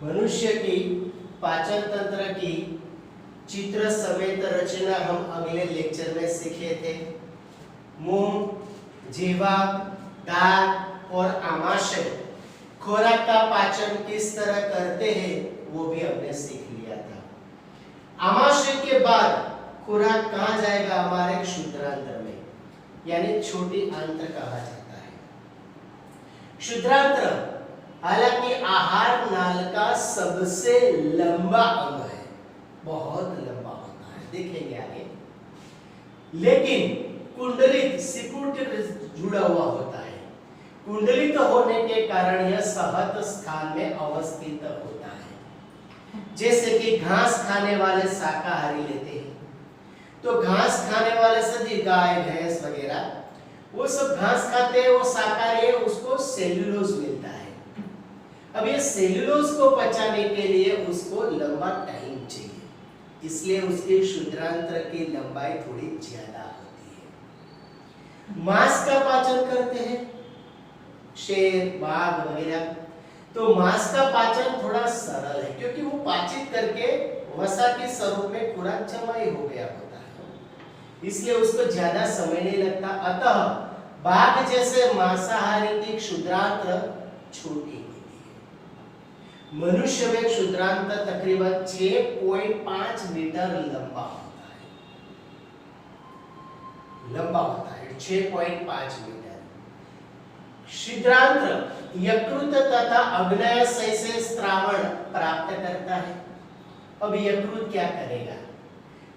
मनुष्य की पाचन तंत्र की चित्र समेत रचना हम अगले लेक्चर में सीखे थे। मुंह, जीवा, दांत और आमाशय खुराक का पाचन किस तरह करते हैं वो भी हमने सीख लिया था। आमाशय के बाद खुराक कहाँ जाएगा? हमारे क्षुद्रांत्र में, यानी छोटी आंत्र कहा जाता है। क्षुद्रांत्र हालांकि आहार नाल का सबसे लंबा अंग है, बहुत लंबा होता है, देखेंगे आगे। लेकिन कुंडलित सिकुड़ जुड़ा हुआ होता है। कुंडलित होने के कारण यह सहत स्थान में अवस्थित होता है। जैसे कि घास खाने वाले शाकाहारी लेते हैं, तो घास खाने वाले सभी गाय भैंस वगैरह वो सब घास खाते हैं, वो शाकाहारी है, उसको सेल्यूलोज मिलता है। अब ये सेल्यूलोज को पचाने के लिए उसको लंबा टाइम चाहिए, इसलिए उसके क्षुद्रांत्र की लंबाई थोड़ी ज्यादा होती है। मांस का पाचन करते हैं शेर, बाघ वगैरह, तो मांस का पाचन थोड़ा सरल है क्योंकि वो पाचित करके वसा के स्वरूप में खुराक जमाई हो गया होता है, इसलिए उसको ज्यादा समय नहीं लगता। अतः बाघ जैसे मांसाहारी की क्षुद्रांत्र छोटी होती है। मनुष्य में क्षुद्रांत्र तकरीबन 6.5 मीटर लंबा होता है, 6.5 मीटर। क्षुद्रांत्र यकृत तथा अग्न्याशय से स्रावण प्राप्त करता है। अब यकृत क्या करेगा?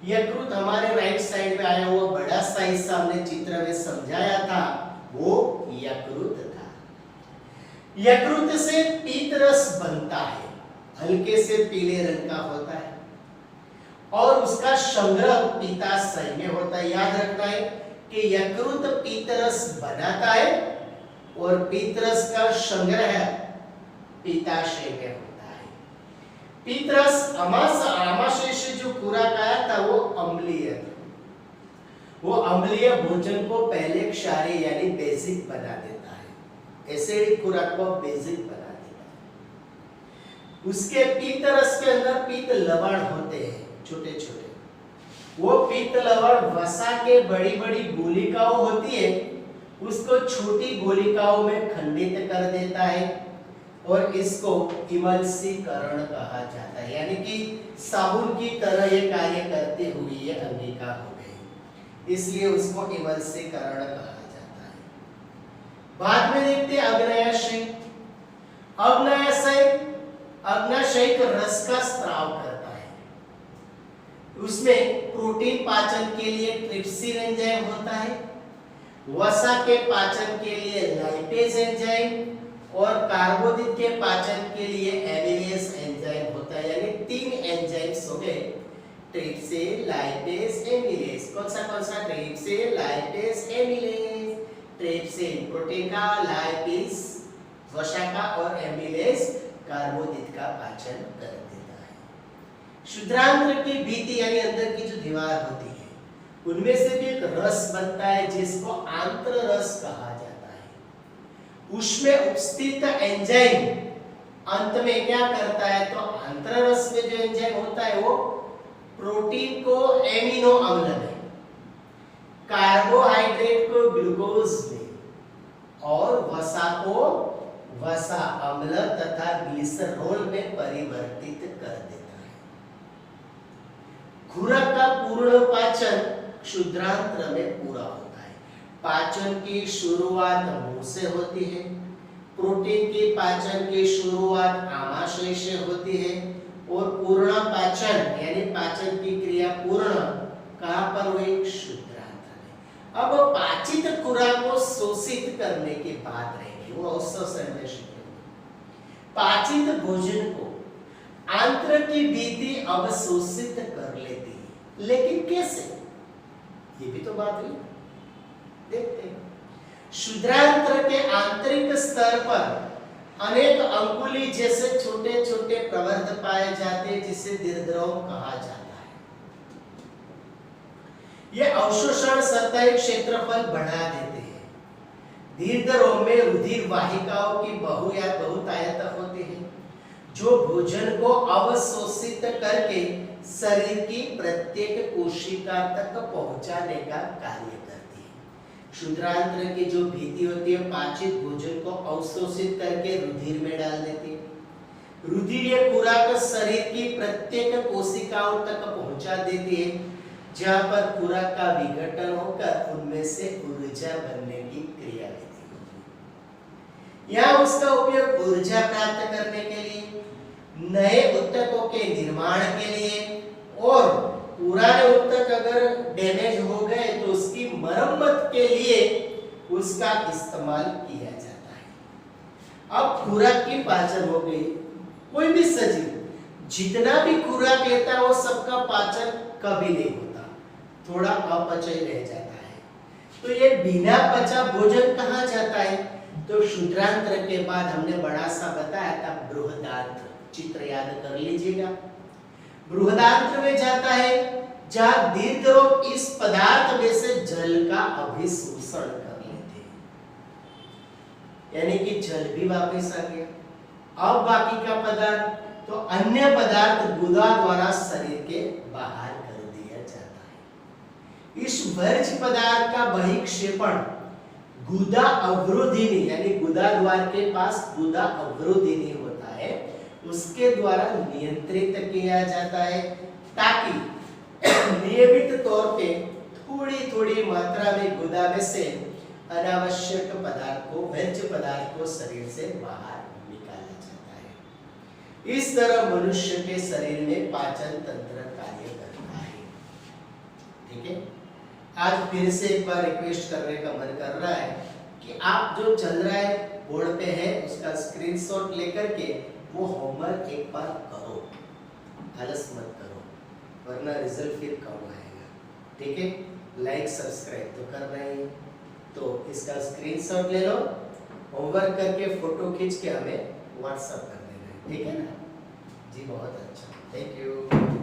यकृत हमारे राइट साइड में आया हुआ बड़ा सा हिस्सा हमने चित्र में समझाया था, वो यकृत था। यकृत से पीत रस बनता है, हल्के से पीले रंग का होता है और उसका संग्रह पित्ताशय में होता है। याद रखना है कि यकृत पीत रस बनाता है और पीतरस का संग्रह पित्ताशय में होता है। पीतरस आमाशय से जो खुराक आया था वो अम्लीय था। वो अम्लीय भोजन को पहले क्षारीय यानी बेसिक बना देता है, एसिडिक खुराक को बेसिक बना देता है। उसके पीतरस के अंदर पीत लवण होते हैं छोटे छोटे, वो पीत लवण वसा के बड़ी बड़ी गोलिकाओं होती है, उसको छोटी गोलिकाओं में खंडित कर देता है और इसको इमल्सीकरण कहा जाता है, यानी कि साबुन की तरह ये कार्य करते हुए ये अंगिका हो गई, इसलिए उसको इमल्सीकरण कहा जाता है। बाद में देखते हैं अग्न्याशय। अग्न्याशय रस का स्राव करता है, उसमें प्रोटीन पाचन के लिए ट्रिप्सिन एंजाइम होता है, वसा के पाचन के लिए लाइपेज एंजाइम और कार्बोदीप के पाचन के लिए एमिलेज एंजाइम होता है, यानी 3 एंजाइम्स हो गए, ट्रिप्सिन, लाइपेज, एमिलेज। कौन सा? Trypsin, lipase, amylase. Trypsin protein का, लाइपेज वसा का और एमिलेज कार्बोदीप का पाचन कर देता है। क्षुद्रांत्र की भित्ति यानी अंदर की जो दीवार होती है, उनमें से भी एक रस बनता है जिसको आंत्र रस कहा जाता है। उसमें उपस्थित एंजाइम अंत में क्या करता है? तो आंत्र रस में जो एंजाइम होता है वो प्रोटीन को एमिनो अम्ल में, कार्बोहाइड्रेट को ग्लूकोज में और वसा को वसा अम्ल तथा ग्लिसरॉल में परिवर्तित कर देता है। खुराक का पूर्ण पाचन क्षुद्रांत्र में पूरा होता है। पाचन की शुरुआत मुंह से होती है, प्रोटीन की पाचन की शुरुआत आमाशय से होती है और पूर्ण पाचन यानी पाचन की क्रिया पूर्ण कहां पर हुई? क्षुद्रांत्र में। अब पाचित खुराक को शोषित करने की बात रहेगी, वो अवसर में पाचित भोजन को आंत्र की भित्ति अवशोषित कर लेती है, लेकिन कैसे? ये भी तो बात हुई, देखते हैं। क्षुद्रांत्र के आंतरिक स्तर पर अनेक अंकुली जैसे छोटे छोटे प्रवर्ध पाए जाते हैं, जिसे दीर्घद्रव कहा जाता है। ये अवशोषण सतही क्षेत्रफल बढ़ा देते हैं। दीर्घद्रव में रुधिर वाहिकाओं की बहुतायत होती है, जो भोजन को अवशोषित करके शरीर की प्रत्येक कोशिका तक पहुंचाने का कार्य करती है। क्षुद्रांत्र की जो भित्ति होती है पाचित भोजन को अवशोषित करके रुधिर में डाल देती है। रुधिर खुराक शरीर की प्रत्येक कोशिकाओं तक पहुंचा देती है, जहां पर खुराक का विघटन होकर उनमें से ऊर्जा बनने की क्रिया होती है। यहाँ उसका उपयोग ऊर्जा प्राप्त करने के लिए, नए ऊतकों के निर्माण के लिए, और पुराने ऊतक अगर डैमेज हो गए तो उसकी मरम्मत के लिए उसका इस्तेमाल किया जाता है। अब खुराक की पाचन हो गई। कोई भी सजीव जितना भी खुराक लेता है वो सबका पाचन कभी नहीं होता, थोड़ा अपचय रह जाता है। तो ये बिना पचा भोजन कहाँ जाता है? तो क्षुद्रांत्र के बाद हमने बड़ा सा बताया था बृहदांत्र, चित्र याद कर लीजिएगा। बृहदांत्र में जाता है जहां दीर्घ रोग इस पदार्थ में से जल का अभिशोषण कर लेते हैं, यानी कि जल भी वापस आ गया। अब बाकी का पदार्थ तो अन्य पदार्थ गुदा द्वारा शरीर के बाहर कर दिया जाता है। इस वर्ज्य पदार्थ का बहिक्षेपण गुदा अवरोधिनी यानी गुदा द्वार के पास गुदा अवरोधिनी होता है, उसके द्वारा नियंत्रित किया जाता है, ताकि नियमित तौर पे थोड़ी थोड़ी मात्रा में गुदा में से अनावश्यक पदार्थ को, वर्ज्य पदार्थ को शरीर से बाहर निकाला जाता है। इस तरह मनुष्य के शरीर में पाचन तंत्र कार्य करता है। ठीक है, आज फिर से एक बार रिक्वेस्ट करने का मन कर रहा है कि आप जो चल रहा है बोर्ड पे है उसका स्क्रीनशॉट लेकर के वो होमवर्क एक बार करो, आलस मत करो, वरना रिजल्ट फिर कम आएगा। ठीक है, लाइक सब्सक्राइब तो कर रहे हैं, तो इसका स्क्रीनशॉट ले लो, होमवर्क करके फोटो खींच के हमें व्हाट्सएप कर देना है। ठीक है ना जी, बहुत अच्छा, थैंक यू।